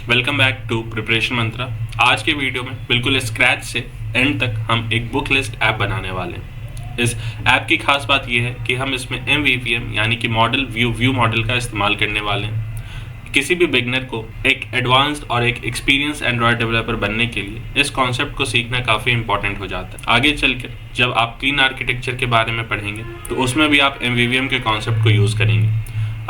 Welcome back to preparation मंत्रा। आज के video में बिल्कुल स्क्रैच से एंड तक हम एक बुक लिस्ट ऐप बनाने वाले हैं। इस ऐप की खास बात यह है कि हम इसमें MVVM यानी कि मॉडल व्यू मॉडल का इस्तेमाल करने वाले हैं। किसी भी बिगनर को एक एडवांस्ड और एक एक्सपीरियंस एंड्रॉयड डेवलपर बनने के लिए इस कॉन्सेप्ट को सीखना काफ़ी इंपॉर्टेंट हो जाता है। आगे चलकर जब आप क्लीन आर्किटेक्चर के बारे में पढ़ेंगे तो उसमें भी आप MVVM के कॉन्सेप्ट को यूज़ करेंगे।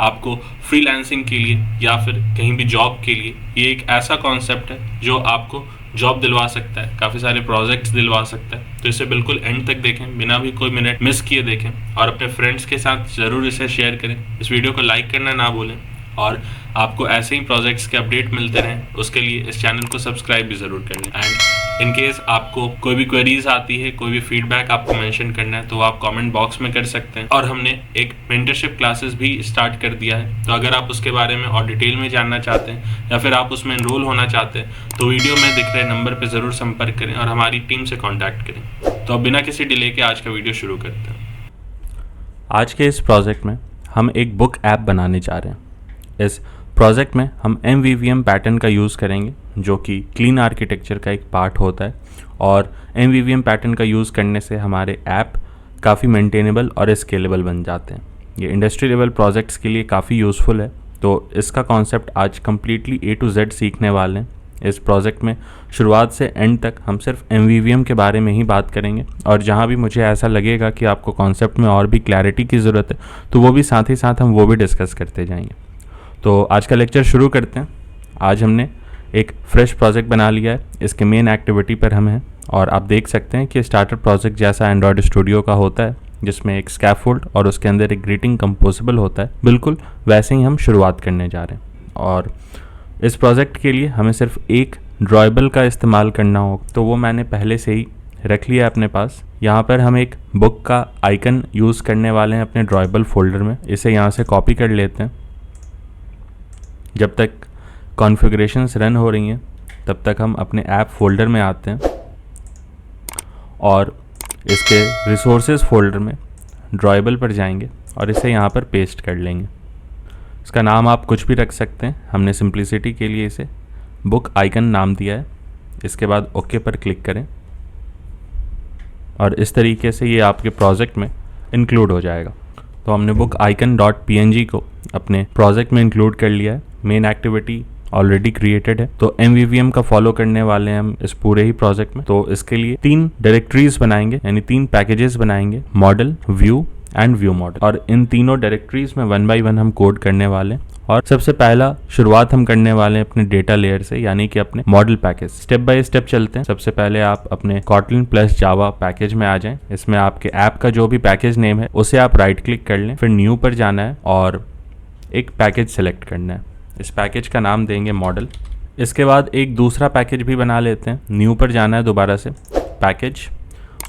आपको फ्रीलांसिंग के लिए या फिर कहीं भी जॉब के लिए ये एक ऐसा कॉन्सेप्ट है जो आपको जॉब दिलवा सकता है, काफ़ी सारे प्रोजेक्ट्स दिलवा सकता है। तो इसे बिल्कुल एंड तक देखें, बिना भी कोई मिनट मिस किए देखें और अपने फ्रेंड्स के साथ ज़रूर इसे शेयर करें। इस वीडियो को लाइक करना ना भूलें और आपको ऐसे ही प्रोजेक्ट्स के अपडेट मिलते रहें उसके लिए इस चैनल को सब्सक्राइब भी ज़रूर कर लें। एंड इन केस आपको कोई भी क्वेरीज आती है, कोई भी फीडबैक आपको मेंशन करना है तो आप कमेंट बॉक्स में कर सकते हैं। और हमने एक मेंटरशिप क्लासेस भी स्टार्ट कर दिया है, तो अगर आप उसके बारे में और डिटेल में जानना चाहते हैं या फिर आप उसमें एनरोल होना चाहते हैं तो वीडियो में दिख रहे नंबर पर ज़रूर संपर्क करें और हमारी टीम से कॉन्टैक्ट करें। तो अब बिना किसी डिले के आज का वीडियो शुरू करते हैं। आज के इस प्रोजेक्ट में हम एक बुक ऐप बनाने जा रहे हैं। इस प्रोजेक्ट में हम MVVM पैटर्न का यूज़ करेंगे जो कि क्लीन आर्किटेक्चर का एक पार्ट होता है, और MVVM पैटर्न का यूज़ करने से हमारे ऐप काफ़ी मेंटेनेबल और स्केलेबल बन जाते हैं। ये इंडस्ट्री लेवल प्रोजेक्ट्स के लिए काफ़ी यूज़फुल है। तो इसका कॉन्सेप्ट आज कम्प्लीटली A to Z सीखने वाले हैं। इस प्रोजेक्ट में शुरुआत से एंड तक हम सिर्फ MVVM के बारे में ही बात करेंगे, और जहाँ भी मुझे ऐसा लगेगा कि आपको कॉन्सेप्ट में और भी क्लैरिटी की ज़रूरत है तो वो भी साथ ही साथ हम वो भी डिस्कस करते जाएंगे। तो आज का लेक्चर शुरू करते हैं। आज हमने एक फ्रेश प्रोजेक्ट बना लिया है, इसके मेन एक्टिविटी पर हम हैं, और आप देख सकते हैं कि स्टार्टर प्रोजेक्ट जैसा एंड्रॉयड स्टूडियो का होता है जिसमें एक स्कैफोल्ड और उसके अंदर एक ग्रीटिंग कंपोजेबल होता है, बिल्कुल वैसे ही हम शुरुआत करने जा रहे हैं। और इस प्रोजेक्ट के लिए हमें सिर्फ एक ड्रॉयबल का इस्तेमाल करना हो, तो वो मैंने पहले से ही रख लिया अपने पास। यहाँ पर हम एक बुक का आइकन यूज़ करने वाले हैं अपने ड्रॉयबल फोल्डर में। इसे यहाँ से कॉपी कर लेते हैं। जब तक कॉन्फ़िगरेशंस रन हो रही हैं तब तक हम अपने ऐप फोल्डर में आते हैं और इसके रिसोर्सेज फोल्डर में ड्रॉयबल पर जाएंगे और इसे यहाँ पर पेस्ट कर लेंगे। इसका नाम आप कुछ भी रख सकते हैं, हमने सिंप्लिसिटी के लिए इसे बुक आइकन नाम दिया है। इसके बाद ओके पर क्लिक करें और इस तरीके से ये आपके प्रोजेक्ट में इंक्लूड हो जाएगा। तो हमने बुक आइकन .png को अपने प्रोजेक्ट में इंक्लूड कर लिया है। मेन एक्टिविटी ऑलरेडी क्रिएटेड है, तो MVVM का फॉलो करने वाले हैं हम इस पूरे ही प्रोजेक्ट में। तो इसके लिए 3 डायरेक्टरीज बनाएंगे, यानी 3 पैकेजेस बनाएंगे, model, view and view model, और इन तीनों डायरेक्टरीज में 1 by 1 हम कोड करने वाले हैं। और सबसे पहला शुरुआत हम करने वाले हैं अपने डेटा लेयर से, यानी कि अपने model package. Step by step चलते हैं। सबसे पहले आप अपने Kotlin प्लस जावा पैकेज में आ जाएं। इसमें आपके ऐप का जो भी पैकेज नेम है उसे आप राइट क्लिक कर लें, फिर न्यू पर जाना है और एक पैकेज सेलेक्ट करना है। इस पैकेज का नाम देंगे मॉडल। इसके बाद एक दूसरा पैकेज भी बना लेते हैं। न्यू पर जाना है दोबारा से, पैकेज,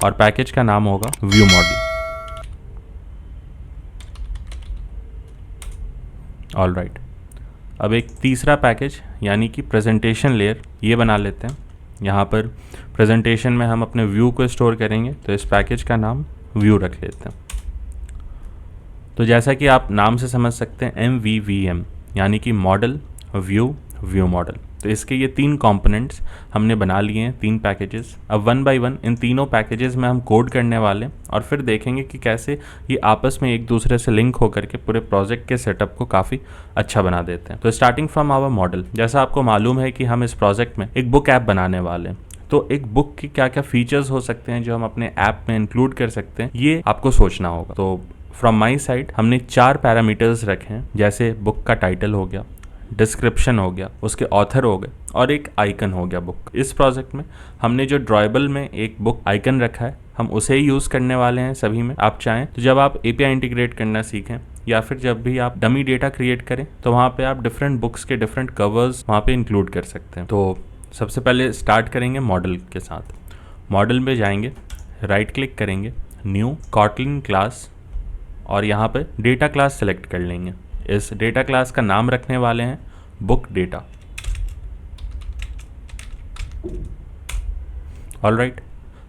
और पैकेज का नाम होगा व्यू मॉडल। ऑल राइट, अब एक तीसरा पैकेज यानी कि प्रेजेंटेशन लेयर ये बना लेते हैं। यहाँ पर प्रेजेंटेशन में हम अपने व्यू को स्टोर करेंगे, तो इस पैकेज का नाम व्यू रख लेते हैं। तो जैसा कि आप नाम से समझ सकते हैं MVVM यानी कि मॉडल, व्यू, व्यू मॉडल। तो इसके ये 3 कंपोनेंट्स हमने बना लिए हैं, 3 पैकेजेस। अब 1 by 1 इन तीनों पैकेजेस में हम कोड करने वाले हैं और फिर देखेंगे कि कैसे ये आपस में एक दूसरे से लिंक होकर के पूरे प्रोजेक्ट के सेटअप को काफ़ी अच्छा बना देते हैं। तो स्टार्टिंग फ्रॉम आवर मॉडल, जैसा आपको मालूम है कि हम इस प्रोजेक्ट में एक बुक ऐप बनाने वाले हैं। तो एक बुक की क्या क्या फीचर्स हो सकते हैं जो हम अपने ऐप में इंक्लूड कर सकते हैं, ये आपको सोचना होगा। तो फ्रॉम माई साइड हमने 4 पैरामीटर्स रखे हैं, जैसे बुक का टाइटल हो गया, डिस्क्रिप्शन हो गया, उसके ऑथर हो गए और एक आइकन हो गया बुक। इस प्रोजेक्ट में हमने जो ड्रॉयबल में एक बुक आइकन रखा है हम उसे ही यूज़ करने वाले हैं सभी में। आप चाहें तो जब आप API इंटीग्रेट करना सीखें या फिर जब भी आप डमी डेटा क्रिएट करें तो वहाँ पे आप डिफरेंट बुक्स के डिफरेंट कवर्स वहाँ पे इंक्लूड कर सकते हैं। तो सबसे पहले स्टार्ट करेंगे मॉडल के साथ। मॉडल में जाएंगे, राइट क्लिक करेंगे, न्यू Kotlin क्लास, और यहाँ पे डेटा क्लास सेलेक्ट कर लेंगे। इस डेटा क्लास का नाम रखने वाले हैं बुक डेटा। ऑल राइट,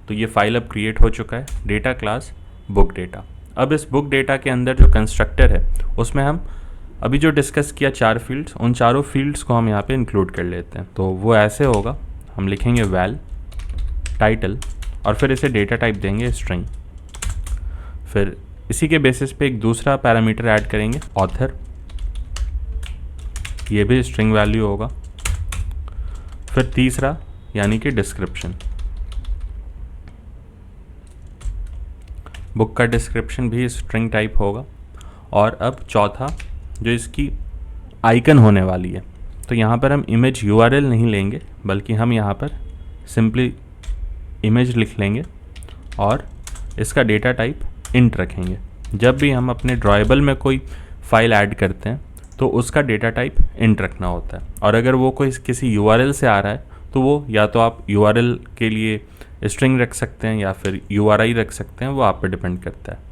तो ये फाइल अब क्रिएट हो चुका है, डेटा क्लास बुक डेटा। अब इस बुक डेटा के अंदर जो कंस्ट्रक्टर है उसमें हम अभी जो डिस्कस किया 4 फील्ड्स, उन चारों फील्ड्स को हम यहाँ पे इंक्लूड कर लेते हैं। तो वो ऐसे होगा, हम लिखेंगे वैल टाइटल और फिर इसे डेटा टाइप देंगे स्ट्रिंग। फिर इसी के बेसिस पे एक दूसरा पैरामीटर ऐड करेंगे ऑथर, ये भी स्ट्रिंग वैल्यू होगा। फिर तीसरा यानी कि डिस्क्रिप्शन, बुक का डिस्क्रिप्शन भी स्ट्रिंग टाइप होगा। और अब चौथा जो इसकी आइकन होने वाली है, तो यहाँ पर हम इमेज URL नहीं लेंगे बल्कि हम यहाँ पर सिंपली इमेज लिख लेंगे और इसका डेटा टाइप इंट रखेंगे। जब भी हम अपने ड्रॉएबल में कोई फाइल ऐड करते हैं तो उसका डेटा टाइप इंट रखना होता है, और अगर वो कोई किसी URL से आ रहा है तो वो या तो आप URL के लिए स्ट्रिंग रख सकते हैं या फिर URI रख सकते हैं, वो आप पे डिपेंड करता है।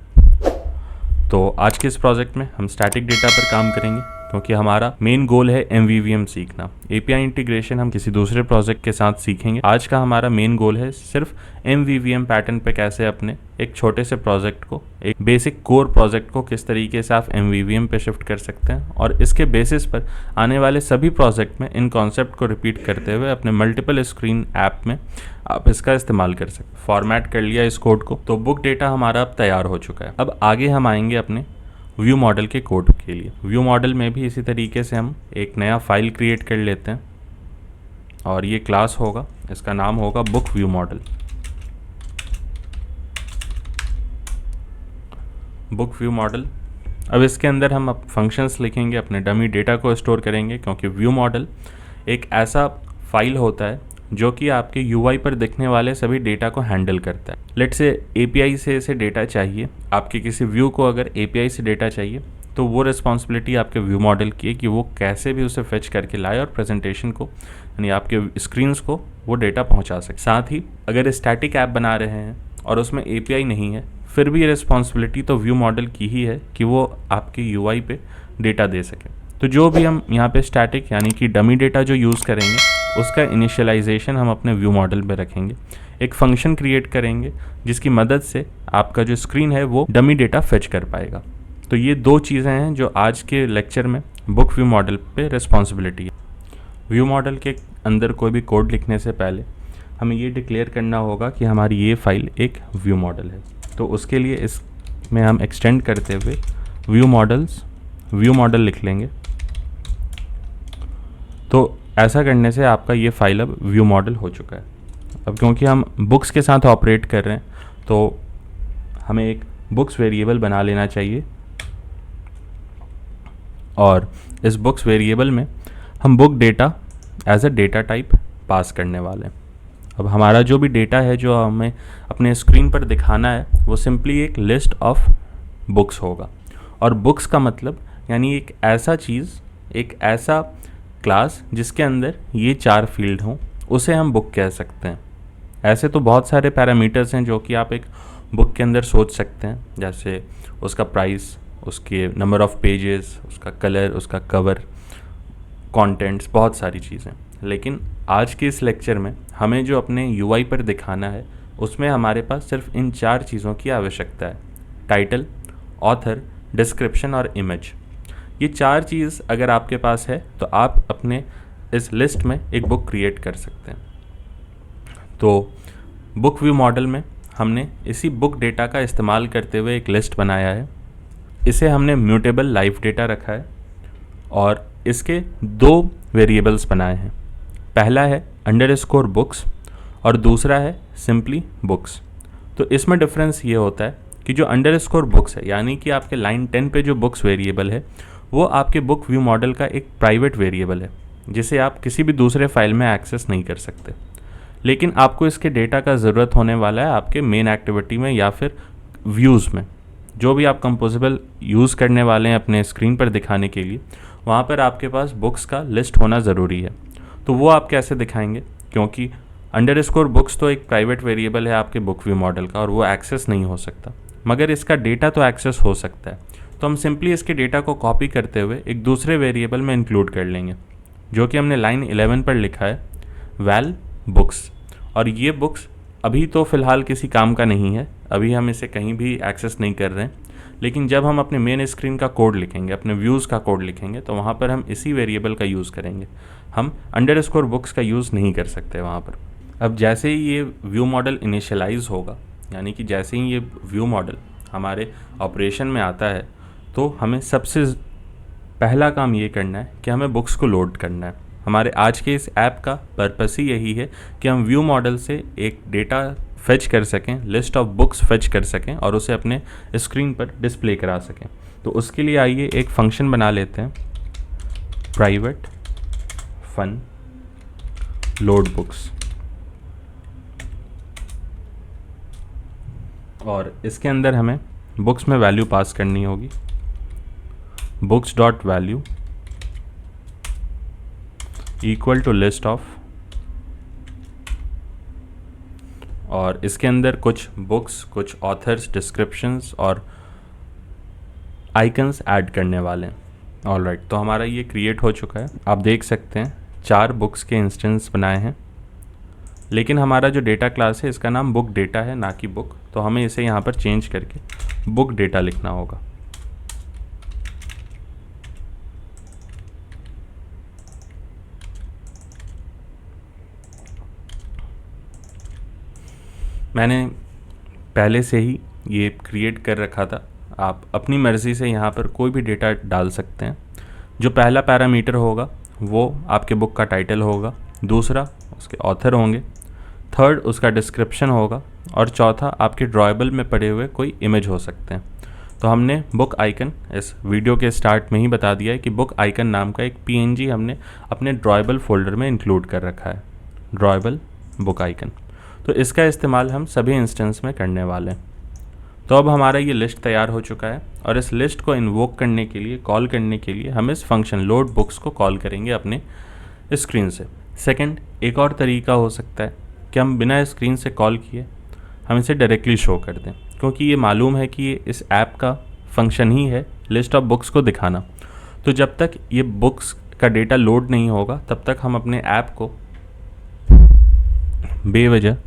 तो आज के इस प्रोजेक्ट में हम स्टैटिक डेटा पर काम करेंगे क्योंकि हमारा मेन गोल है MVVM सीखना। API इंटीग्रेशन हम किसी दूसरे प्रोजेक्ट के साथ सीखेंगे। आज का हमारा मेन गोल है सिर्फ MVVM पैटर्न पे कैसे अपने एक छोटे से प्रोजेक्ट को, एक बेसिक कोर प्रोजेक्ट को किस तरीके से आप MVVM पे शिफ्ट कर सकते हैं, और इसके बेसिस पर आने वाले सभी प्रोजेक्ट में इन कॉन्सेप्ट को रिपीट करते हुए अपने मल्टीपल स्क्रीन ऐप में आप इसका इस्तेमाल कर सकते हैं। फॉर्मेट कर लिया इस कोड को, तो बुक डेटा हमारा अब तैयार हो चुका है। अब आगे हम आएंगे अपने व्यू मॉडल के कोड के लिए। व्यू मॉडल में भी इसी तरीके से हम एक नया फाइल क्रिएट कर लेते हैं और ये क्लास होगा, इसका नाम होगा book view model. Book view model, अब इसके अंदर हम अब फंक्शंस लिखेंगे, अपने डमी डेटा को स्टोर करेंगे, क्योंकि व्यू मॉडल एक ऐसा फाइल होता है जो कि आपके UI पर दिखने वाले सभी डेटा को हैंडल करता है। लेट्स से API से इसे डेटा चाहिए, आपके किसी व्यू को अगर API से डेटा चाहिए तो वो रिस्पॉन्सिबिलिटी आपके व्यू मॉडल की है कि वो कैसे भी उसे फेच करके लाए और प्रेजेंटेशन को, यानी आपके स्क्रीन्स को वो डेटा पहुंचा सके। साथ ही अगर स्टैटिक ऐप बना रहे हैं और उसमें API नहीं है, फिर भी ये रिस्पॉन्सिबिलिटी तो व्यू मॉडल की ही है कि वो आपके UI पे डेटा दे सके। तो जो भी हम यहाँ पे स्टैटिक यानी कि डमी डेटा जो यूज़ करेंगे उसका इनिशियलाइजेशन हम अपने व्यू मॉडल पे रखेंगे। एक फंक्शन क्रिएट करेंगे जिसकी मदद से आपका जो स्क्रीन है वो डमी डेटा फेच कर पाएगा। तो ये दो चीज़ें हैं जो आज के लेक्चर में बुक व्यू मॉडल पे रिस्पॉन्सिबिलिटी है। व्यू मॉडल के अंदर कोई भी कोड लिखने से पहले हमें ये डिक्लेयर करना होगा कि हमारी ये फाइल एक व्यू मॉडल है। तो उसके लिए इसमें हम एक्सटेंड करते हुए व्यू मॉडल लिख लेंगे। तो ऐसा करने से आपका ये फाइल अब व्यू मॉडल हो चुका है। अब क्योंकि हम बुक्स के साथ ऑपरेट कर रहे हैं तो हमें एक बुक्स वेरिएबल बना लेना चाहिए, और इस बुक्स वेरिएबल में हम book data as a data type pass करने वाले हैं। अब हमारा जो भी डेटा है जो हमें अपने स्क्रीन पर दिखाना है वो सिंपली एक लिस्ट ऑफ बुक्स होगा, और बुक्स का मतलब यानी एक ऐसा चीज़, एक ऐसा क्लास जिसके अंदर ये 4 फील्ड हों, उसे हम बुक कह सकते हैं। ऐसे तो बहुत सारे पैरामीटर्स हैं जो कि आप एक बुक के अंदर सोच सकते हैं, जैसे उसका प्राइस, उसके नंबर ऑफ पेजेस, उसका कलर, उसका कवर, कंटेंट्स, बहुत सारी चीज़ें। लेकिन आज के इस लेक्चर में हमें जो अपने UI पर दिखाना है उसमें हमारे पास सिर्फ इन 4 चीज़ों की आवश्यकता है, टाइटल, ऑथर, डिस्क्रिप्शन और इमेज। ये 4 चीज़ अगर आपके पास है तो आप अपने इस लिस्ट में एक बुक क्रिएट कर सकते हैं। तो बुक व्यू मॉडल में हमने इसी बुक डेटा का इस्तेमाल करते हुए एक लिस्ट बनाया है। इसे हमने म्यूटेबल लाइव डेटा रखा है और इसके 2 वेरिएबल्स बनाए हैं। पहला है _books और दूसरा है सिंपली बुक्स। तो इसमें डिफरेंस ये होता है कि जो _books है, यानी कि आपके लाइन 10 पे जो बुक्स वेरिएबल है वो आपके बुक व्यू मॉडल का एक प्राइवेट वेरिएबल है जिसे आप किसी भी दूसरे फाइल में एक्सेस नहीं कर सकते। लेकिन आपको इसके डेटा का ज़रूरत होने वाला है आपके मेन एक्टिविटी में या फिर व्यूज़ में। जो भी आप कंपोजिबल यूज़ करने वाले हैं अपने स्क्रीन पर दिखाने के लिए, वहाँ पर आपके पास बुक्स का लिस्ट होना ज़रूरी है। तो वो आप कैसे दिखाएंगे, क्योंकि _books तो एक प्राइवेट वेरिएबल है आपके बुक व्यू मॉडल का और वो एक्सेस नहीं हो सकता, मगर इसका डेटा तो एक्सेस हो सकता है। तो हम सिंपली इसके डेटा को कॉपी करते हुए एक दूसरे वेरिएबल में इंक्लूड कर लेंगे, जो कि हमने लाइन 11 पर लिखा है वैल बुक्स। और ये बुक्स अभी तो फ़िलहाल किसी काम का नहीं है, अभी हम इसे कहीं भी एक्सेस नहीं कर रहे हैं, लेकिन जब हम अपने मेन स्क्रीन का कोड लिखेंगे, अपने व्यूज़ का कोड लिखेंगे, तो वहाँ पर हम इसी वेरिएबल का यूज़ करेंगे। हम अंडरस्कोर बुक्स का यूज़ नहीं कर सकते वहाँ पर। अब जैसे ही ये व्यू मॉडल इनिशियलाइज होगा, यानी कि जैसे ही ये व्यू मॉडल हमारे ऑपरेशन में आता है, तो हमें सबसे पहला काम ये करना है कि हमें बुक्स को लोड करना है। हमारे आज के इस ऐप का पर्पस ही यही है कि हम व्यू मॉडल से एक डेटा फेच कर सकें, लिस्ट ऑफ बुक्स फेच कर सकें और उसे अपने स्क्रीन पर डिस्प्ले करा सकें। तो उसके लिए आइए एक फंक्शन बना लेते हैं, प्राइवेट फन लोड बुक्स, और इसके अंदर हमें बुक्स में वैल्यू पास करनी होगी, books dot value equal to list of, और इसके अंदर कुछ बुक्स, कुछ ऑथर्स, डिस्क्रिप्शंस और आइकन्स ऐड करने वाले हैं। ऑलराइट, तो हमारा ये क्रिएट हो चुका है। आप देख सकते हैं 4 बुक्स के इंस्टेंस बनाए हैं, लेकिन हमारा जो डेटा क्लास है इसका नाम बुक डेटा है, ना कि बुक। तो हमें इसे यहाँ पर चेंज करके बुक डेटा लिखना होगा। मैंने पहले से ही ये क्रिएट कर रखा था। आप अपनी मर्ज़ी से यहाँ पर कोई भी डेटा डाल सकते हैं। जो पहला पैरामीटर होगा वो आपके बुक का टाइटल होगा, दूसरा उसके ऑथर होंगे, थर्ड उसका डिस्क्रिप्शन होगा, और चौथा आपके ड्रॉएबल में पड़े हुए कोई इमेज हो सकते हैं। तो हमने बुक आइकन इस वीडियो के स्टार्ट में ही बता दिया है कि बुक आइकन नाम का एक PNG हमने अपने ड्रॉएबल फोल्डर में इंक्लूड कर रखा है, ड्रॉएबल बुक आइकन। तो इसका इस्तेमाल हम सभी इंस्टेंस में करने वाले हैं। तो अब हमारा ये लिस्ट तैयार हो चुका है, और इस लिस्ट को इन्वोक करने के लिए, कॉल करने के लिए हम इस फंक्शन लोड बुक्स को कॉल करेंगे अपने स्क्रीन से। सेकंड, एक और तरीका हो सकता है कि हम बिना स्क्रीन से कॉल किए हम इसे डायरेक्टली शो कर दें, क्योंकि ये मालूम है कि ये इस ऐप का फंक्शन ही है लिस्ट ऑफ बुक्स को दिखाना। तो जब तक ये बुक्स का डेटा लोड नहीं होगा तब तक हम अपने ऐप को बेवजह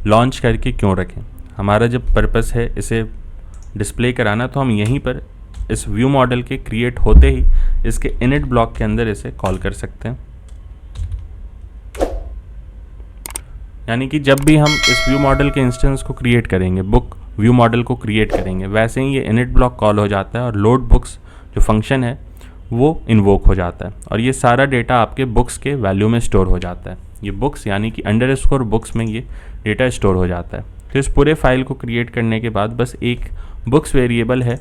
लॉन्च करके क्यों रखें। हमारा जब पर्पस है इसे डिस्प्ले कराना, तो हम यहीं पर इस व्यू मॉडल के क्रिएट होते ही इसके इनिट ब्लॉक के अंदर इसे कॉल कर सकते हैं। यानी कि जब भी हम इस व्यू मॉडल के इंस्टेंस को क्रिएट करेंगे, बुक व्यू मॉडल को क्रिएट करेंगे, वैसे ही ये इनिट ब्लॉक कॉल हो जाता है और लोड बुक्स जो फंक्शन है वो इन्वोक हो जाता है, और ये सारा डेटा आपके बुक्स के वैल्यू में स्टोर हो जाता है। ये बुक्स यानी कि अंडरस्कोर बुक्स में ये डेटा स्टोर हो जाता है। तो इस पूरे फाइल को क्रिएट करने के बाद बस एक बुक्स वेरिएबल है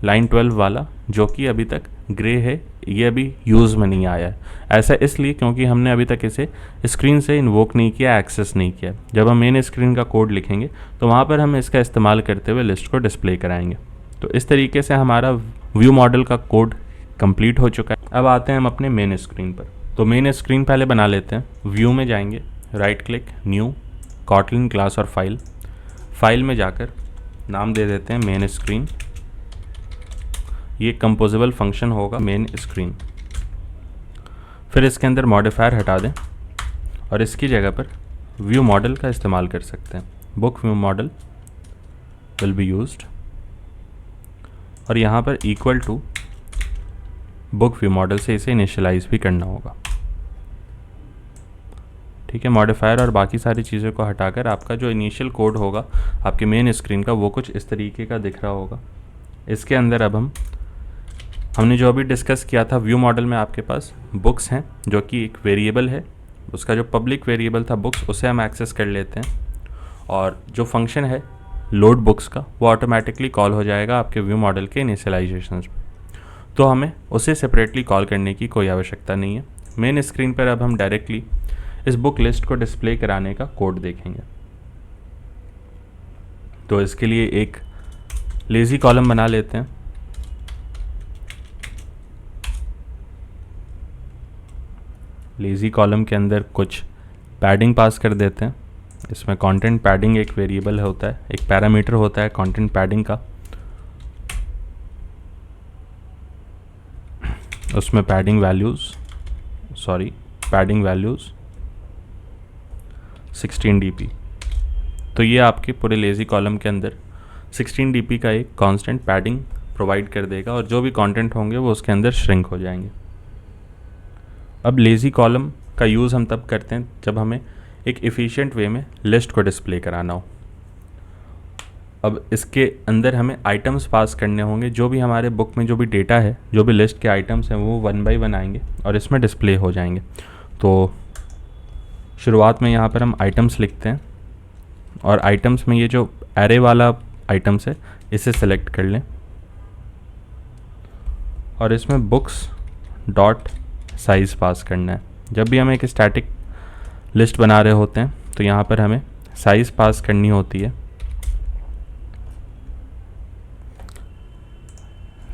लाइन 12 वाला, जो कि अभी तक ग्रे है, ये अभी यूज़ में नहीं आया है। ऐसा इसलिए क्योंकि हमने अभी तक इसे स्क्रीन से इन्वोक नहीं किया, एक्सेस नहीं किया। जब हम मेन स्क्रीन का कोड लिखेंगे तो वहाँ पर हम इसका इस्तेमाल करते हुए लिस्ट को डिस्प्ले कराएंगे। तो इस तरीके से हमारा व्यू मॉडल का कोड कंप्लीट हो चुका है। अब आते हैं हम अपने मेन स्क्रीन पर। तो मेन स्क्रीन पहले बना लेते हैं। व्यू में जाएंगे, right click, new, Kotlin class और फाइल में जाकर नाम दे देते हैं मेन स्क्रीन। ये कंपोजेबल फंक्शन होगा मेन स्क्रीन। फिर इसके अंदर मॉडिफायर हटा दें और इसकी जगह पर व्यू मॉडल का इस्तेमाल कर सकते हैं। Book view model will be used, और यहाँ पर equal to book view model से इसे इनिशियलाइज भी करना होगा। ठीक है, मॉडिफायर और बाकी सारी चीज़ों को हटाकर आपका जो इनिशियल कोड होगा आपके मेन स्क्रीन का वो कुछ इस तरीके का दिख रहा होगा। इसके अंदर अब हमने जो अभी डिस्कस किया था, व्यू मॉडल में आपके पास बुक्स हैं जो कि एक वेरिएबल है, उसका जो पब्लिक वेरिएबल था बुक्स, उसे हम एक्सेस कर लेते हैं, और जो फंक्शन है लोड बुक्स का वो ऑटोमेटिकली कॉल हो जाएगा आपके व्यू मॉडल के इनिशियलाइजेशन पे। तो हमें उसे सेपरेटली कॉल करने की कोई आवश्यकता नहीं है। मेन स्क्रीन पर अब हम डायरेक्टली इस बुक लिस्ट को डिस्प्ले कराने का कोड देखेंगे। तो इसके लिए एक लेज़ी कॉलम बना लेते हैं। लेज़ी कॉलम के अंदर कुछ पैडिंग पास कर देते हैं। इसमें कंटेंट पैडिंग एक वेरिएबल होता है, एक पैरामीटर होता है कंटेंट पैडिंग का। उसमें पैडिंग वैल्यूज़ 16 dp। तो ये आपके पूरे लेज़ी कॉलम के अंदर 16 dp का एक कांस्टेंट पैडिंग प्रोवाइड कर देगा और जो भी कंटेंट होंगे वो उसके अंदर श्रिंक हो जाएंगे। अब लेज़ी कॉलम का यूज़ हम तब करते हैं जब हमें एक एफिशिएंट वे में लिस्ट को डिस्प्ले कराना हो। अब इसके अंदर हमें आइटम्स पास करने होंगे, जो भी हमारे बुक में जो भी डेटा है, जो भी लिस्ट के आइटम्स हैं वो 1 बाय 1 आएंगे और इसमें डिस्प्ले हो जाएंगे। तो शुरुआत में यहाँ पर हम आइटम्स लिखते हैं और आइटम्स में ये जो एरे वाला आइटम्स है इसे सेलेक्ट कर लें और इसमें बुक्स डॉट साइज़ पास करना है। जब भी हम एक स्टैटिक लिस्ट बना रहे होते हैं तो यहाँ पर हमें साइज़ पास करनी होती है।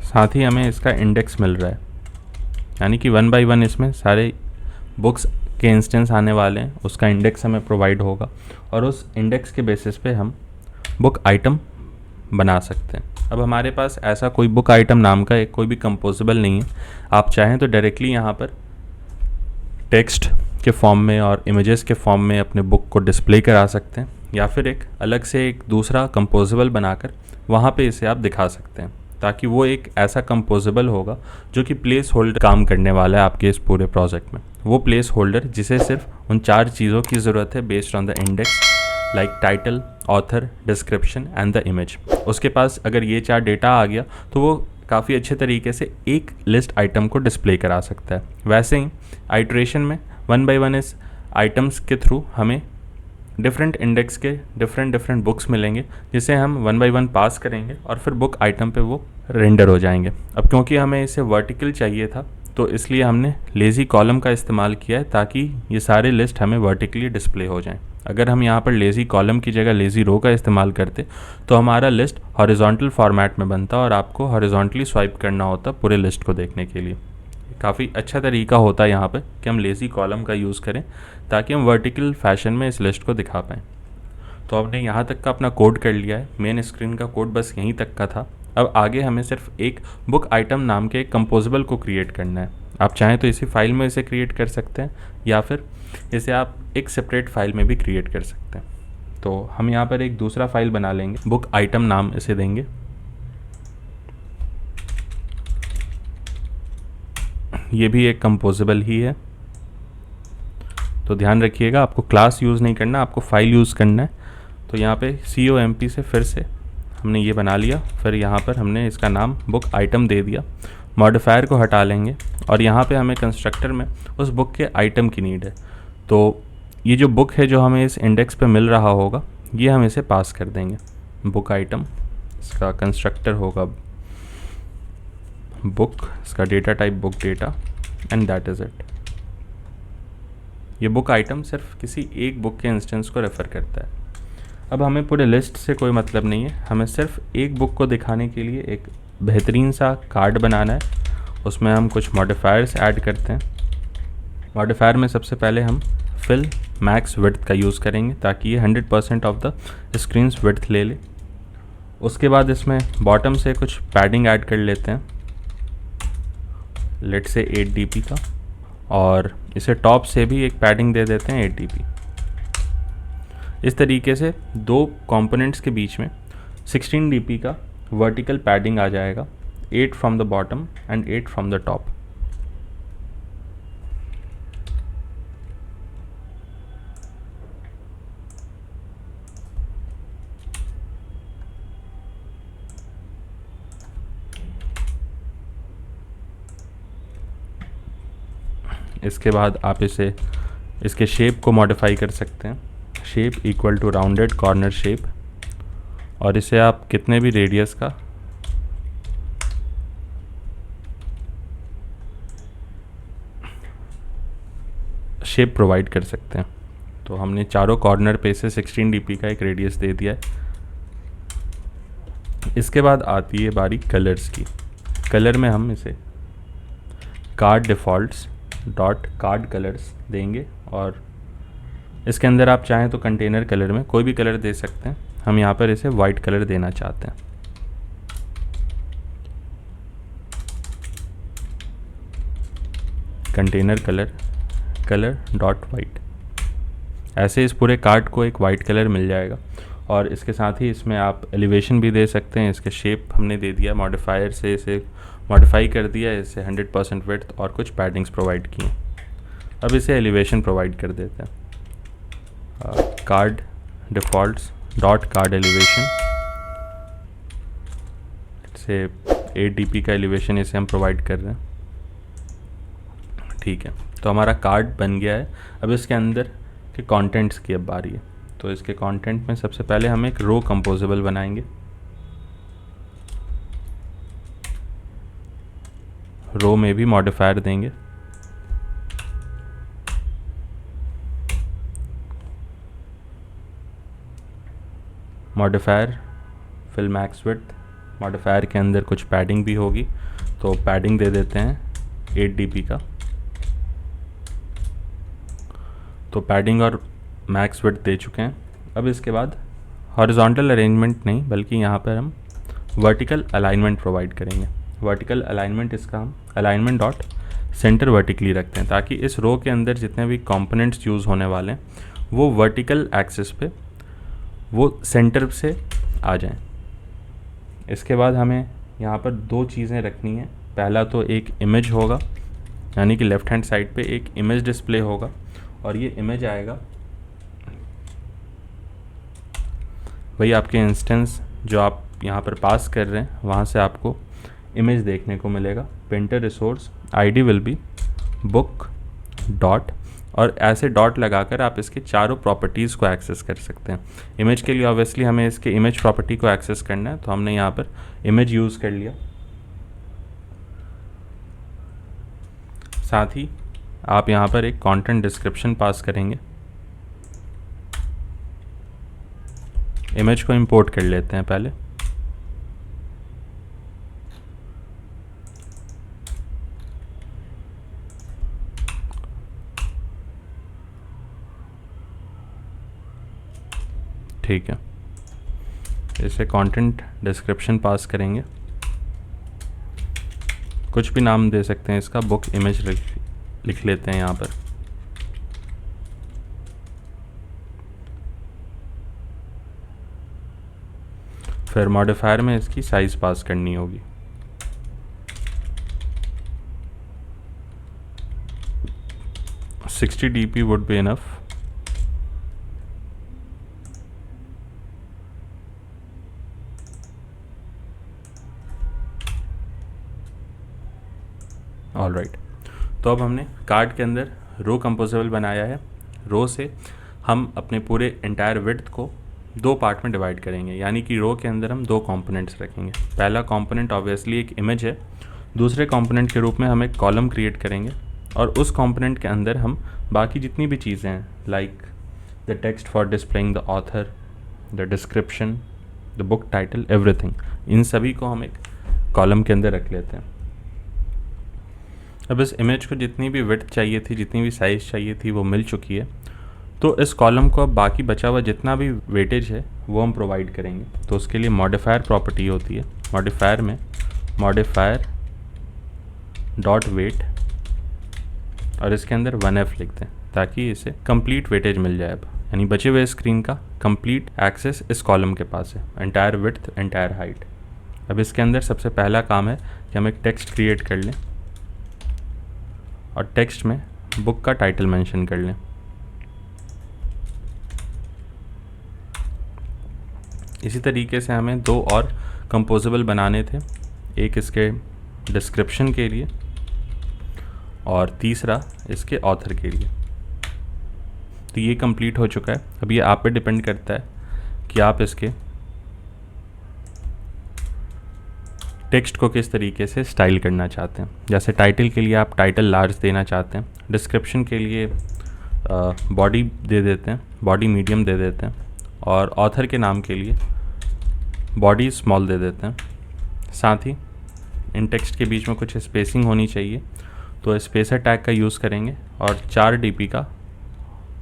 साथ ही हमें इसका इंडेक्स मिल रहा है, यानी कि 1 बाय 1 इसमें सारे बुक्स के इंस्टेंस आने वाले हैं, उसका इंडेक्स हमें प्रोवाइड होगा और उस इंडेक्स के बेसिस पे हम बुक आइटम बना सकते हैं। अब हमारे पास ऐसा कोई बुक आइटम नाम का एक कोई भी कंपोजेबल नहीं है। आप चाहें तो डायरेक्टली यहाँ पर टेक्स्ट के फॉर्म में और इमेजेस के फॉर्म में अपने बुक को डिस्प्ले करा सकते हैं, या फिर एक अलग से एक दूसरा कंपोजेबल बनाकर वहाँ पे इसे आप दिखा सकते हैं, ताकि वो एक ऐसा कंपोजेबल होगा जो कि प्लेस होल्डर काम करने वाला है आपके इस पूरे प्रोजेक्ट में। वो प्लेस होल्डर जिसे सिर्फ उन 4 चीज़ों की ज़रूरत है based on the index, like title, author, description and the image. उसके पास अगर ये 4 डेटा आ गया तो वो काफ़ी अच्छे तरीके से एक लिस्ट आइटम को डिस्प्ले करा सकता है। वैसे ही आइट्रेशन में 1 बाय 1 इस आइटम्स के थ्रू हमें डिफरेंट इंडेक्स के डिफरेंट बुक्स मिलेंगे, जिसे हम 1 बाय 1 पास करेंगे और फिर बुक आइटम पे वो रेंडर हो जाएंगे। अब क्योंकि हमें इसे वर्टिकल चाहिए था तो इसलिए हमने लेज़ी कॉलम का इस्तेमाल किया है, ताकि ये सारे लिस्ट हमें वर्टिकली डिस्प्ले हो जाएं। अगर हम यहाँ पर लेज़ी कॉलम की जगह लेज़ी रो का इस्तेमाल करते तो हमारा लिस्ट हॉरिजॉन्टल फॉर्मेट में बनता और आपको हॉरिजॉन्टली स्वाइप करना होता पूरे लिस्ट को देखने के लिए। काफ़ी अच्छा तरीका होता है यहाँ पर कि हम लेज़ी कॉलम का यूज़ करें ताकि हम वर्टिकल फैशन में इस लिस्ट को दिखा पाएँ। तो हमने यहाँ तक का अपना कोड कर लिया है, मेन स्क्रीन का कोड बस यहीं तक का था। अब आगे हमें सिर्फ एक बुक आइटम नाम के एक कंपोजेबल को क्रिएट करना है। आप चाहें तो इसी फाइल में इसे क्रिएट कर सकते हैं या फिर इसे आप एक सेपरेट फाइल में भी क्रिएट कर सकते हैं। तो हम यहाँ पर एक दूसरा फाइल बना लेंगे, बुक आइटम नाम इसे देंगे। ये भी एक कंपोजेबल ही है, तो ध्यान रखिएगा आपको क्लास यूज़ नहीं करना, आपको फाइल यूज़ करना है। तो यहाँ पे COMP से फिर से हमने ये बना लिया, फिर यहाँ पर हमने इसका नाम बुक आइटम दे दिया। मॉडिफायर को हटा लेंगे और यहाँ पे हमें कंस्ट्रक्टर में उस बुक के आइटम की नीड है। तो ये जो बुक है जो हमें इस इंडेक्स पे मिल रहा होगा ये हम इसे पास कर देंगे बुक आइटम। इसका कंस्ट्रक्टर होगा बुक, इसका data type book data and that is it. ये बुक आइटम सिर्फ किसी एक बुक के इंस्टेंस को रेफ़र करता है। अब हमें पूरे लिस्ट से कोई मतलब नहीं है, हमें सिर्फ एक बुक को दिखाने के लिए एक बेहतरीन सा कार्ड बनाना है। उसमें हम कुछ मॉडिफायर्स ऐड करते हैं। मॉडिफायर में सबसे पहले हम फिल मैक्स विड्थ का यूज़ करेंगे ताकि ये 100% ऑफ द स्क्रीन्स विड्थ ले ले। उसके बाद इसमें बॉटम से कुछ पैडिंग ऐड कर लेते हैं, लेट से 8 dp का, और इसे टॉप से भी एक पैडिंग दे देते हैं 8 dp। इस तरीके से 2 कंपोनेंट्स के बीच में 16 dp का वर्टिकल पैडिंग आ जाएगा, 8 from the bottom and 8 from the top. इसके बाद आप इसके शेप को मॉडिफाई कर सकते हैं, shape equal to rounded corner shape, और इसे आप कितने भी रेडियस का शेप प्रोवाइड कर सकते हैं। तो हमने चारों कॉर्नर पे इसे 16 dp का एक रेडियस दे दिया है। इसके बाद आती है बारी कलर्स की। कलर में हम इसे card defaults dot card colours देंगे और इसके अंदर आप चाहें तो कंटेनर कलर में कोई भी कलर दे सकते हैं। हम यहाँ पर इसे वाइट कलर देना चाहते हैं। Container colour dot white. ऐसे इस पूरे कार्ड को एक वाइट कलर मिल जाएगा और इसके साथ ही इसमें आप एलिवेशन भी दे सकते हैं। इसके शेप हमने दे दिया, मॉडिफायर से इसे मॉडिफाई कर दिया, इसे 100% विड्थ और कुछ पैडिंग्स प्रोवाइड किए। अब इसे एलिवेशन प्रोवाइड कर देते हैं। Card defaults dot card elevation से 8 dp का एलिवेशन इसे हम प्रोवाइड कर रहे हैं। ठीक है, तो हमारा कार्ड बन गया है। अब इसके अंदर के कंटेंट्स की अब बारी है। तो इसके कंटेंट में सबसे पहले हम एक रो कंपोजेबल बनाएंगे। रो में भी मॉडिफायर देंगे। Modifier fill max width, modifier के अंदर कुछ पैडिंग भी होगी, तो पैडिंग दे देते हैं 8 dp का। तो पैडिंग और मैक्स विड्थ दे चुके हैं। अब इसके बाद हॉरिजॉन्टल अरेंजमेंट नहीं, बल्कि यहाँ पर हम वर्टिकल अलाइनमेंट प्रोवाइड करेंगे। वर्टिकल अलाइनमेंट, इसका हम अलाइनमेंट डॉट सेंटर वर्टिकली रखते हैं, ताकि इस रो के अंदर जितने भी कंपोनेंट्स यूज़ होने वाले हैं वो वर्टिकल एक्सिस पे वो सेंटर से आ जाएं। इसके बाद हमें यहाँ पर 2 चीज़ें रखनी है। पहला तो एक इमेज होगा, यानी कि लेफ़्ट हैंड साइड पे एक इमेज डिस्प्ले होगा, और ये इमेज आएगा वही आपके इंस्टेंस जो आप यहाँ पर पास कर रहे हैं, वहाँ से आपको इमेज देखने को मिलेगा। Painter resource ID will be book dot, और ऐसे डॉट लगाकर आप इसके चारों प्रॉपर्टीज़ को एक्सेस कर सकते हैं। इमेज के लिए ऑब्वियसली हमें इसके इमेज प्रॉपर्टी को एक्सेस करना है, तो हमने यहाँ पर इमेज यूज़ कर लिया। साथ ही आप यहाँ पर एक कंटेंट डिस्क्रिप्शन पास करेंगे। इमेज को इंपोर्ट कर लेते हैं पहले। ठीक है, इसे कंटेंट डिस्क्रिप्शन पास करेंगे। कुछ भी नाम दे सकते हैं इसका, बुक इमेज लिख लेते हैं यहाँ पर। फिर मॉडिफायर में इसकी साइज पास करनी होगी। $60 dp would be enough। All right, तो अब हमने कार्ड के अंदर रो कंपोजेबल बनाया है। रो से हम अपने पूरे एंटायर विड्थ को 2 पार्ट में डिवाइड करेंगे, यानी कि रो के अंदर हम 2 कंपोनेंट्स रखेंगे। पहला कंपोनेंट ऑब्वियसली एक इमेज है, दूसरे कंपोनेंट के रूप में हम एक कॉलम क्रिएट करेंगे, और उस कंपोनेंट के अंदर हम बाकी जितनी भी चीज़ें हैं, like the text for displaying the author, the description, the book title, everything, इन सभी को हम एक कॉलम के अंदर रख लेते हैं। अब इस इमेज को जितनी भी विड्थ चाहिए थी, जितनी भी साइज़ चाहिए थी, वो मिल चुकी है। तो इस कॉलम को अब बाकी बचा हुआ जितना भी वेटेज है वो हम प्रोवाइड करेंगे। तो उसके लिए मॉडिफायर प्रॉपर्टी होती है। मॉडिफायर में मॉडिफायर डॉट वेट, और इसके अंदर 1f लिखते हैं, ताकि इसे कंप्लीट वेटेज मिल जाए। अब यानी बचे हुए स्क्रीन का कंप्लीट एक्सेस इस कॉलम के पास है, एंटायर विड्थ, एंटायर हाइट। अब इसके अंदर सबसे पहला काम है कि हम एक टेक्स्ट क्रिएट कर लें, और टेक्स्ट में बुक का टाइटल मेंशन कर लें। इसी तरीके से हमें 2 और कंपोजेबल बनाने थे, एक इसके डिस्क्रिप्शन के लिए और तीसरा इसके ऑथर के लिए। तो ये कंप्लीट हो चुका है। अब ये आप पे डिपेंड करता है कि आप इसके टेक्स्ट को किस तरीके से स्टाइल करना चाहते हैं। जैसे टाइटल के लिए आप टाइटल लार्ज देना चाहते हैं, डिस्क्रिप्शन के लिए बॉडी दे देते हैं, बॉडी मीडियम दे देते हैं, और ऑथर के नाम के लिए बॉडी स्मॉल दे देते हैं। साथ ही इन टेक्स्ट के बीच में कुछ स्पेसिंग होनी चाहिए, तो स्पेसर टैग का यूज़ करेंगे और 4 dp का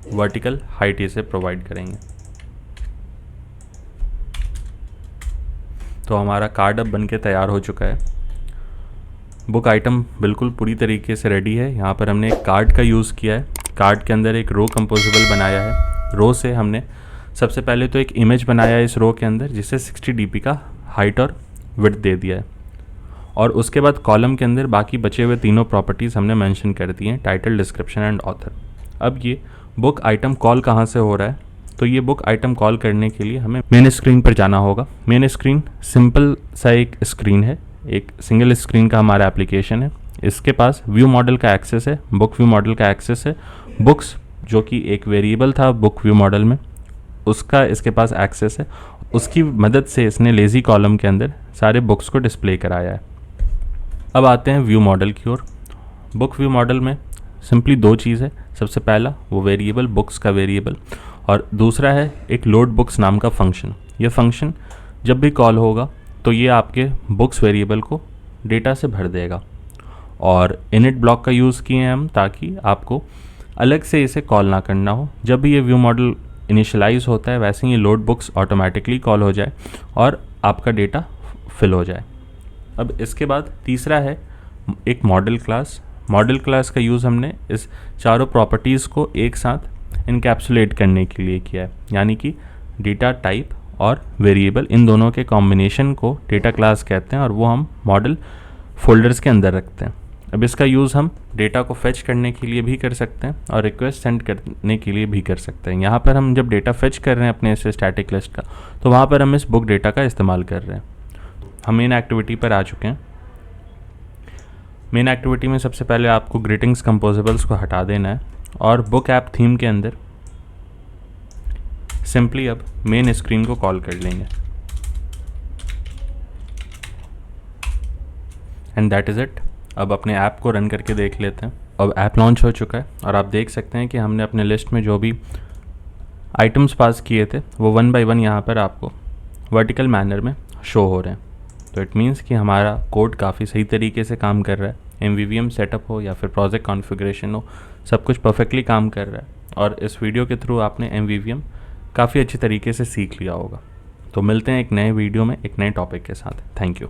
वर्टिकल हाइट इसे प्रोवाइड करेंगे। तो हमारा कार्ड अब बन के तैयार हो चुका है। बुक आइटम बिल्कुल पूरी तरीके से रेडी है। यहाँ पर हमने एक कार्ड का यूज़ किया है। कार्ड के अंदर एक रो कंपोजेबल बनाया है। रो से हमने सबसे पहले तो एक इमेज बनाया है इस रो के अंदर जिसे 60 dp का हाइट और विड्थ दे दिया है, और उसके बाद कॉलम के अंदर बाकी बचे हुए तीनों प्रॉपर्टीज़ हमने मेंशन कर दी हैं, टाइटल, डिस्क्रिप्शन एंड ऑथर। अब ये बुक आइटम कॉल कहाँ से हो रहा है, तो ये बुक आइटम कॉल करने के लिए हमें मेन स्क्रीन पर जाना होगा। मेन स्क्रीन सिंपल सा एक स्क्रीन है, एक सिंगल स्क्रीन का हमारा एप्लीकेशन है। इसके पास व्यू मॉडल का एक्सेस है, बुक व्यू मॉडल का एक्सेस है। बुक्स जो कि एक वेरिएबल था बुक व्यू मॉडल में, उसका इसके पास एक्सेस है। उसकी मदद से इसने लेज़ी कॉलम के अंदर सारे बुक्स को डिस्प्ले कराया है। अब आते हैं व्यू मॉडल की ओर। बुक व्यू मॉडल में सिंपली दो चीज़ है। सबसे पहला वो वेरिएबल, बुक्स का वेरिएबल, और दूसरा है एक लोड बुक्स नाम का फंक्शन। ये फंक्शन जब भी कॉल होगा तो ये आपके बुक्स वेरिएबल को डेटा से भर देगा, और इनिट ब्लॉक का यूज़ किए हैं हम ताकि आपको अलग से इसे कॉल ना करना हो। जब भी ये व्यू मॉडल इनिशियलाइज होता है वैसे ही ये लोड बुक्स ऑटोमेटिकली कॉल हो जाए और आपका डेटा फिल हो जाए। अब इसके बाद तीसरा है एक मॉडल क्लास। मॉडल क्लास का यूज़ हमने इस चारों प्रॉपर्टीज़ को एक साथ इनकैप्सुलेट करने के लिए किया है, यानी कि डेटा टाइप और वेरिएबल, इन दोनों के कॉम्बिनेशन को डेटा क्लास कहते हैं, और वो हम मॉडल फोल्डर्स के अंदर रखते हैं। अब इसका यूज़ हम डेटा को फेच करने के लिए भी कर सकते हैं और रिक्वेस्ट सेंड करने के लिए भी कर सकते हैं। यहाँ पर हम जब डेटा फेच कर रहे हैं अपने इस स्टैटिक लिस्ट का, तो वहाँ पर हम इस बुक डेटा का इस्तेमाल कर रहे हैं। हम मेन एक्टिविटी पर आ चुके हैं। मेन एक्टिविटी में सबसे पहले आपको ग्रीटिंग्स कंपोजेबल्स को हटा देना है, और बुक ऐप थीम के अंदर सिंपली अब मेन स्क्रीन को कॉल कर लेंगे, एंड दैट इज़ इट। अब अपने ऐप को रन करके देख लेते हैं। अब ऐप लॉन्च हो चुका है और आप देख सकते हैं कि हमने अपने लिस्ट में जो भी आइटम्स पास किए थे वो 1 by 1 यहाँ पर आपको वर्टिकल मैनर में शो हो रहे हैं। तो इट मीन्स कि हमारा कोड काफ़ी सही तरीके से काम कर रहा है। MVVM सेटअप हो या फिर प्रोजेक्ट कॉन्फ़िगरेशन हो, सब कुछ परफेक्टली काम कर रहा है, और इस वीडियो के थ्रू आपने MVVM काफ़ी अच्छी तरीके से सीख लिया होगा। तो मिलते हैं एक नए वीडियो में एक नए टॉपिक के साथ। Thank you.